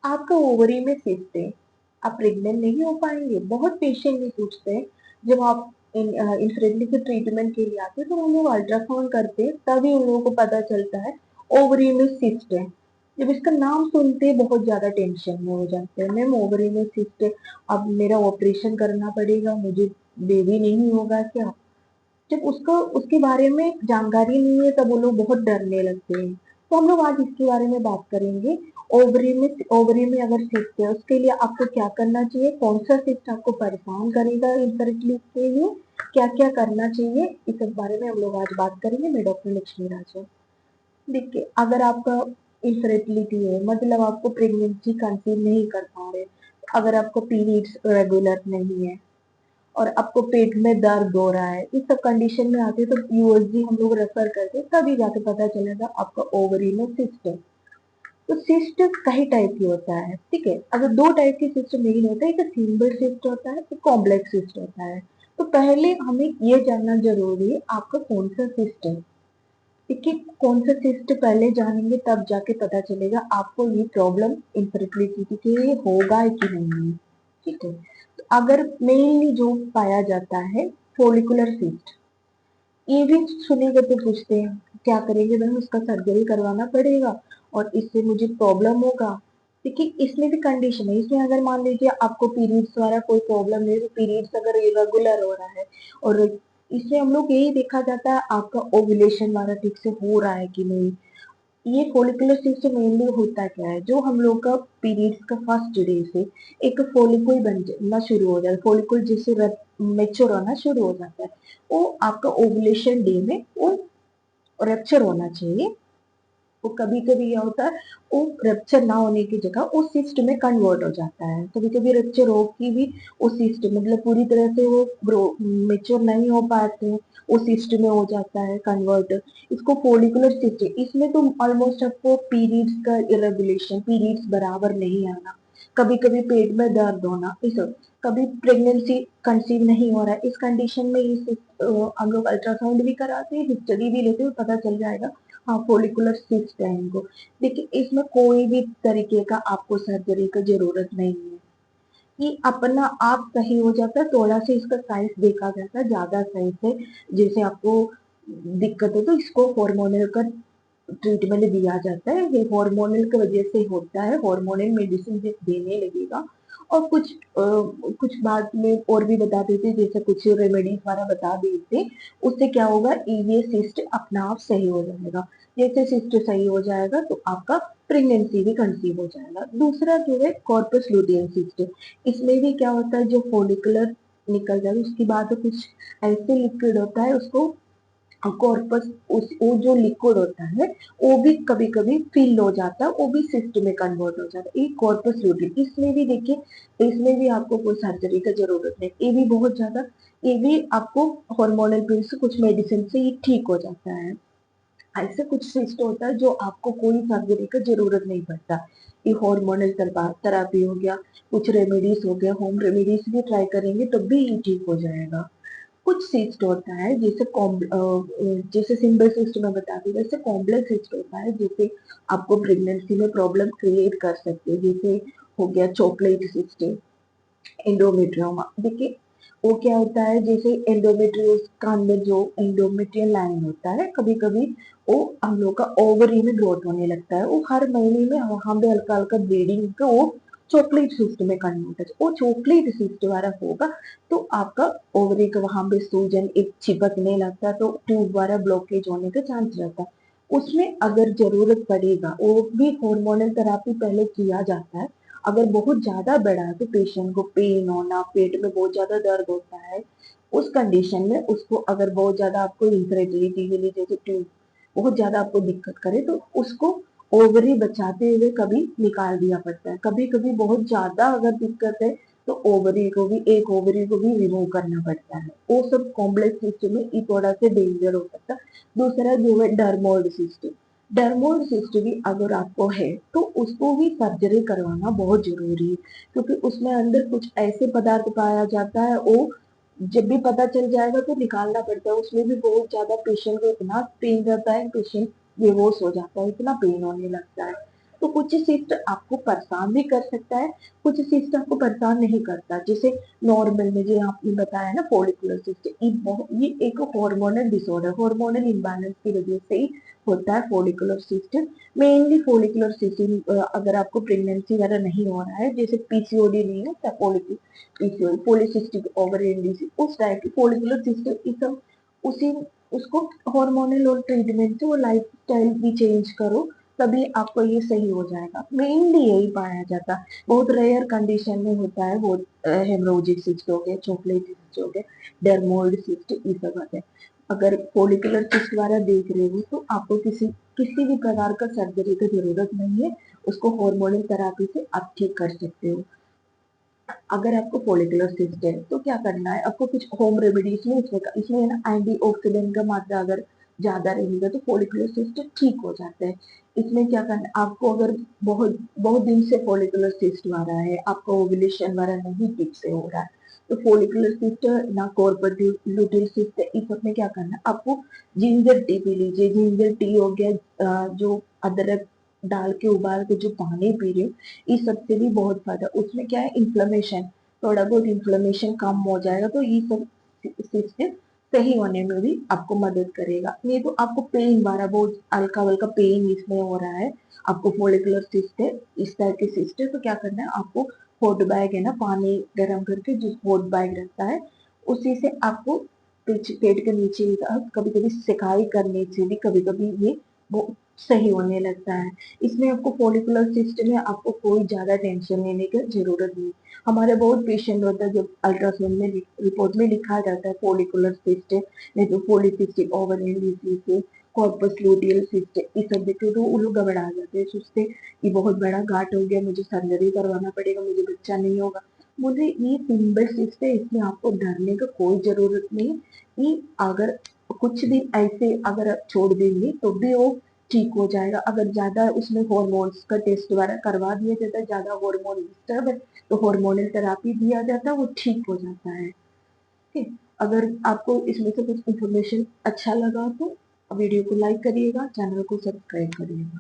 आपका ओवरी में सिस्ट है, आप प्रेग्नेंट नहीं हो पाएंगे। बहुत पेशेंटली पूछते हैं। जब आप इनफर्टिलिटी के ट्रीटमेंट के लिए आते हैं तो हम लोग अल्ट्रासाउंड करते हैं, तभी उन लोगों को पता चलता है ओवरी में सिस्ट है। जब इसका नाम सुनते हैं बहुत ज्यादा टेंशन में हो जाते हैं, मैम ओवरी में सिस्ट है, अब मेरा ऑपरेशन करना पड़ेगा, मुझे बेबी नहीं होगा क्या। जब उसको उसके बारे में जानकारी नहीं है तब वो लोग बहुत डरने लगते हैं। तो हम लोग आज इसके बारे में बात करेंगे। ओवरी में अगर सिस्ट है उसके लिए आपको क्या करना चाहिए, कौन सा सिस्ट आपको परेशान करेगा इनफर्टिलिटी के लिए, क्या क्या करना चाहिए, इस सब बारे में हम लोग आज बात करेंगे। मैं डॉक्टर लक्ष्मी राजा। देखिए, अगर आपका इनफर्टिलिटी है, मतलब आपको प्रेगनेंसी कंसीव नहीं कर पा रहे, अगर आपको पीरियड्स रेगुलर नहीं है और आपको पेट में दर्द हो रहा है, इस सब कंडीशन में आते हैं तो यूएसजी हम लोग रेफर करते हैं, तभी जाके पता चलेगा आपका ओवरी में सिस्ट है। तो सिस्ट कई टाइप की होता है, ठीक है। अगर दो टाइप के सिस्ट मेन होता है, एक सिंपल सिस्ट होता है, एक कॉम्प्लेक्स सिस्ट होता है। तो पहले हमें ये जानना जरूरी है आपका कौन सा सिस्ट है। देखिए, कौन सा सिस्ट पहले जानेंगे तब जाके पता चलेगा आपको ये प्रॉब्लम इनफर्टिलिटी के लिए होगा कि नहीं, ठीक है। तो अगर मेनली जो पाया जाता है फोलिकुलर सिस्ट, ये भी सुनेंगे तो पूछते हैं क्या करेंगे मैम, उसका सर्जरी करवाना पड़ेगा और इससे मुझे प्रॉब्लम होगा। देखिए, इसमें भी कंडीशन है। इसमें अगर मान लीजिए आपको पीरियड्स द्वारा कोई प्रॉब्लम है, तो पीरियड्स अगर इरेगुलर हो रहा है और इसमें हम लोग यही देखा जाता है आपका ओव्यूलेशन वाला ठीक से हो रहा है कि नहीं। ये फोलिकुलर सिस्ट मेनली होता क्या है, जो हम लोग का पीरियड्स का फर्स्ट डे से एक फोलिकुल बनना शुरू हो जाता है, फोलिकुल जिससे मेच्योर होना शुरू हो जाता है, वो आपका ओवुलेशन डे में वो रप्चर होना चाहिए। वो कभी कभी क्या होता है, वो रप्चर ना होने की जगह वो सिस्ट में कन्वर्ट हो जाता है। कभी कभी रप्चर हो की भी वो सिस्ट मतलब पूरी तरह से वो ग्रो मेच्योर नहीं हो पाते हैं, वो सिस्ट में हो जाता है कन्वर्ट। इसको फोलिकुलर सिस्ट, इसमें तो ऑलमोस्ट आपको पीरियड्स का इरेगुलेशन, पीरियड्स बराबर नहीं आना, कभी कभी पेट में दर्द होना, इस कभी प्रेगनेंसी कंसीव नहीं हो रहा है, इस कंडीशन में इस हम लोग अल्ट्रासाउंड भी कराते हैं, हिस्ट्री भी लेते हैं, पता चल जाएगा हाँ फोलिकुलर सिस्ट है इनको। देखिए, इसमें कोई भी तरीके का आपको सर्जरी का जरूरत नहीं है, ये अपना आप सही हो जाता है। थोड़ा सा इसका साइज देखा जाता है, ज्यादा साइज है जैसे आपको दिक्कत है तो इसको हार्मोनल का ट्रीटमेंट दिया जाता है। ये हार्मोनल की वजह से होता है, हार्मोनल मेडिसिन देने लगेगा। और कुछ बाद में और भी बता देते, जैसे कुछ रेमेडीज वाला बता देते, उससे क्या होगा, ये सिस्ट अपना आप सही हो जाएगा। जैसे सिस्ट सही हो जाएगा तो आपका प्रेगनेंसी भी कंसीव हो जाएगा। दूसरा जो है कॉर्पस लुटियम सिस्ट, इसमें भी क्या होता है, जो फोलिकुलर निकल जाए उसके बाद कुछ ऐसे लिक्विड होता है उसको कॉर्पस, उस वो जो लिक्विड होता है वो भी कभी कभी फिल हो जाता है, वो भी सिस्ट में कन्वर्ट हो जाता है, ये कॉर्पस लुटियम। इसमें भी देखिए, इसमें भी आपको कोई सर्जरी का जरूरत नहीं, ये भी बहुत ज्यादा, ये भी आपको हार्मोनल पिल से कुछ मेडिसिन से ये ठीक हो जाता है। ऐसे कुछ सिस्ट होता है जो आपको कोई सर्जरी का जरूरत नहीं पड़ता, ये हार्मोनल थेरेपी हो गया, कुछ रेमेडीज हो गया, होम रेमेडीज भी ट्राई करेंगे तब भी ये ठीक हो जाएगा। कुछ सिस्ट होता है जैसे सिंपल सिस्ट में बताती हूँ, वैसे कॉम्प्लेक्स सिस्ट होता है जैसे आपको प्रेगनेंसी में प्रॉब्लम क्रिएट कर सकते हैं, जैसे हो गया चॉकलेट सिस्ट, एंडोमेट्रियोमा। देखिए, वो क्या होता है, जैसे एंडोमेट्रियोस का अंदर जो एंडोमेट्रियल लाइन होता है, कभी कभी वो हम लोग का ओवरी में ग्रोथ होने लगता है, वो हर महीने में वहां पे हल्का हल्का ब्लीडिंग का वो चॉकलेट सिस्ट में कन्वर्ट है, वो चॉकलेट सिस्ट वाला होगा। तो आपका ओवरी का वहां पे सूजन एक चिपकने लगता है, तो ट्यूब द्वारा ब्लॉकेज होने का चांस रहता है। उसमें अगर जरूरत पड़ेगा, वो भी हार्मोनल थेरेपी पहले किया जाता है। अगर बहुत ज्यादा बड़ा है तो पेशेंट को पेन होना, पेट में बहुत ज्यादा दर्द होता है, उस कंडीशन में उसको अगर बहुत ज्यादा आपको इनफर्टिलिटी के लिए जैसे ट्यूब बहुत ज्यादा आपको दिक्कत करे तो उसको ओवरी बचाते हुए कभी निकाल दिया पड़ता है। कभी कभी बहुत ज्यादा अगर दिक्कत है तो ओवरी को भी रिमूव करना पड़ता है। वो सब कॉम्प्लेक्स सिस्टम में ये थोड़ा सा डेंजर हो सकता है। दूसरा जो है डर्मोइड सिस्टम, डर्मोइड सिस्ट भी अगर आपको है तो उसको भी सर्जरी करवाना बहुत जरूरी है, क्योंकि उसमें अंदर कुछ ऐसे पदार्थ पाया जाता है, वो जब भी पता चल जाएगा तो निकालना पड़ता है। उसमें भी बहुत ज्यादा पेशेंट को इतना पेन रहता है, पेशेंट बेहोश हो जाता है, इतना पेन होने लगता है। तो कुछ सिस्ट आपको परेशान भी कर सकता है, कुछ सिस्ट आपको परेशान नहीं करता। जैसे नॉर्मल में जो आपने बताया ना फॉलिकुलर सिस्ट, ये एक हार्मोनल डिसऑर्डर, हार्मोनल इम्बैलेंस की वजह से ही होता है follicular cyst. Mainly follicular cyst अगर आपको प्रेगनेंसी वगैरह नहीं हो रहा है, जैसे पीसीओडी नहीं है, पीसीओडी पॉलीसिस्टिक ओवरियन डिजीज, उस टाइप की फॉलिकुलर सिस्ट, ये सब उसी उसको हार्मोनल और ट्रीटमेंट से वो लाइफ स्टाइल भी चेंज करो, तभी आपको ये सही हो जाएगा। मेनली यही पाया जाता है, बहुत रेयर कंडीशन में होता है, वो हेमरोजिक सिस्ट हो गए, चॉकलेट सिस्ट हो गए, डर्मोइड सिस्ट, ये सब आते हैं। अगर फॉलिकुलर सिस्ट द्वारा देख रहे हो तो आपको किसी भी प्रकार का सर्जरी की जरूरत नहीं है, उसको हार्मोनल थेरेपी से आप ठीक कर सकते हो। अगर आपको फॉलिकुलर सिस्ट है तो क्या करना है, आपको कुछ होम रेमेडीज में इसमें है ना एंटीऑक्सीडेंट का मात्रा अगर ज्यादा रहेगा तो फॉलिकुलर सिस्ट ठीक हो जाता है। इसमें क्या करना है, आपको अगर बहुत बहुत दिन से फॉलिकुलर सिस्ट आ रहा है, आपका ओव्यूलेशन वगैरह नहीं ठीक से हो रहा है, तो फॉलिकुलर सिस्ट ना कॉर्पस लुटिल सिस्ट, इस सब में क्या करना है, आपको जिंजर टी पी लीजिए। जिंजर टी हो गया, जो अदरक डाल के उबाल के जो पानी पी रहे हो, इस सब से भी बहुत फायदा। उसमें क्या है, इन्फ्लेमेशन, थोड़ा बहुत इन्फ्लेमेशन कम हो जाएगा, तो ये सब सिस्टम सही होने में भी आपको मदद करेगा। नहीं तो आपको पेन बारह बहुत हल्का हल्का पेन इसमें हो रहा है, आपको फॉलिकुलर सिस्ट है, इस तरह के सिस्ट है, तो क्या करना है, आपको हॉट बैग है ना, पानी गर्म करके जो हॉट बैग रहता है, उसी से आपको पेट के नीचे कभी कभी सिकाई करने से भी कभी कभी ये वो सही होने लगता है। इसमें आपको फॉलिकुलर सिस्ट में आपको कोई ज्यादा टेंशन लेने की जरूरत नहीं। हमारे बहुत पेशेंट होता है, जब अल्ट्रासाउंड में रिपोर्ट में लिखा जाता है फॉलिकुलर सिस्ट है, नहीं तो पॉलीसिस्टिक ओवरियन डिजीज है, कॉर्पस लूटियल सिस्ट है, इस सब देखते तो वो लोग घबरा जाते हैं, सोचते ये बहुत बड़ा घाट हो गया, मुझे सर्जरी करवाना पड़ेगा, मुझे बच्चा नहीं होगा। मुझे ये सिंपल सिस्ट है, इसमें आपको डरने का कोई जरूरत नहीं। ये अगर कुछ दिन ऐसे अगर आप छोड़ देंगे तो भी वो ठीक हो जाएगा। अगर ज्यादा उसमें हॉर्मोन्स का टेस्ट वगैरह करवा दिया जाता है, ज्यादा हार्मोन डिस्टर्ब है, तो हार्मोनल थेरेपी दिया जाता है, वो ठीक हो जाता है। ठीक है? अगर आपको इसमें से कुछ इन्फॉर्मेशन अच्छा लगा तो वीडियो को लाइक करिएगा, चैनल को सब्सक्राइब करिएगा।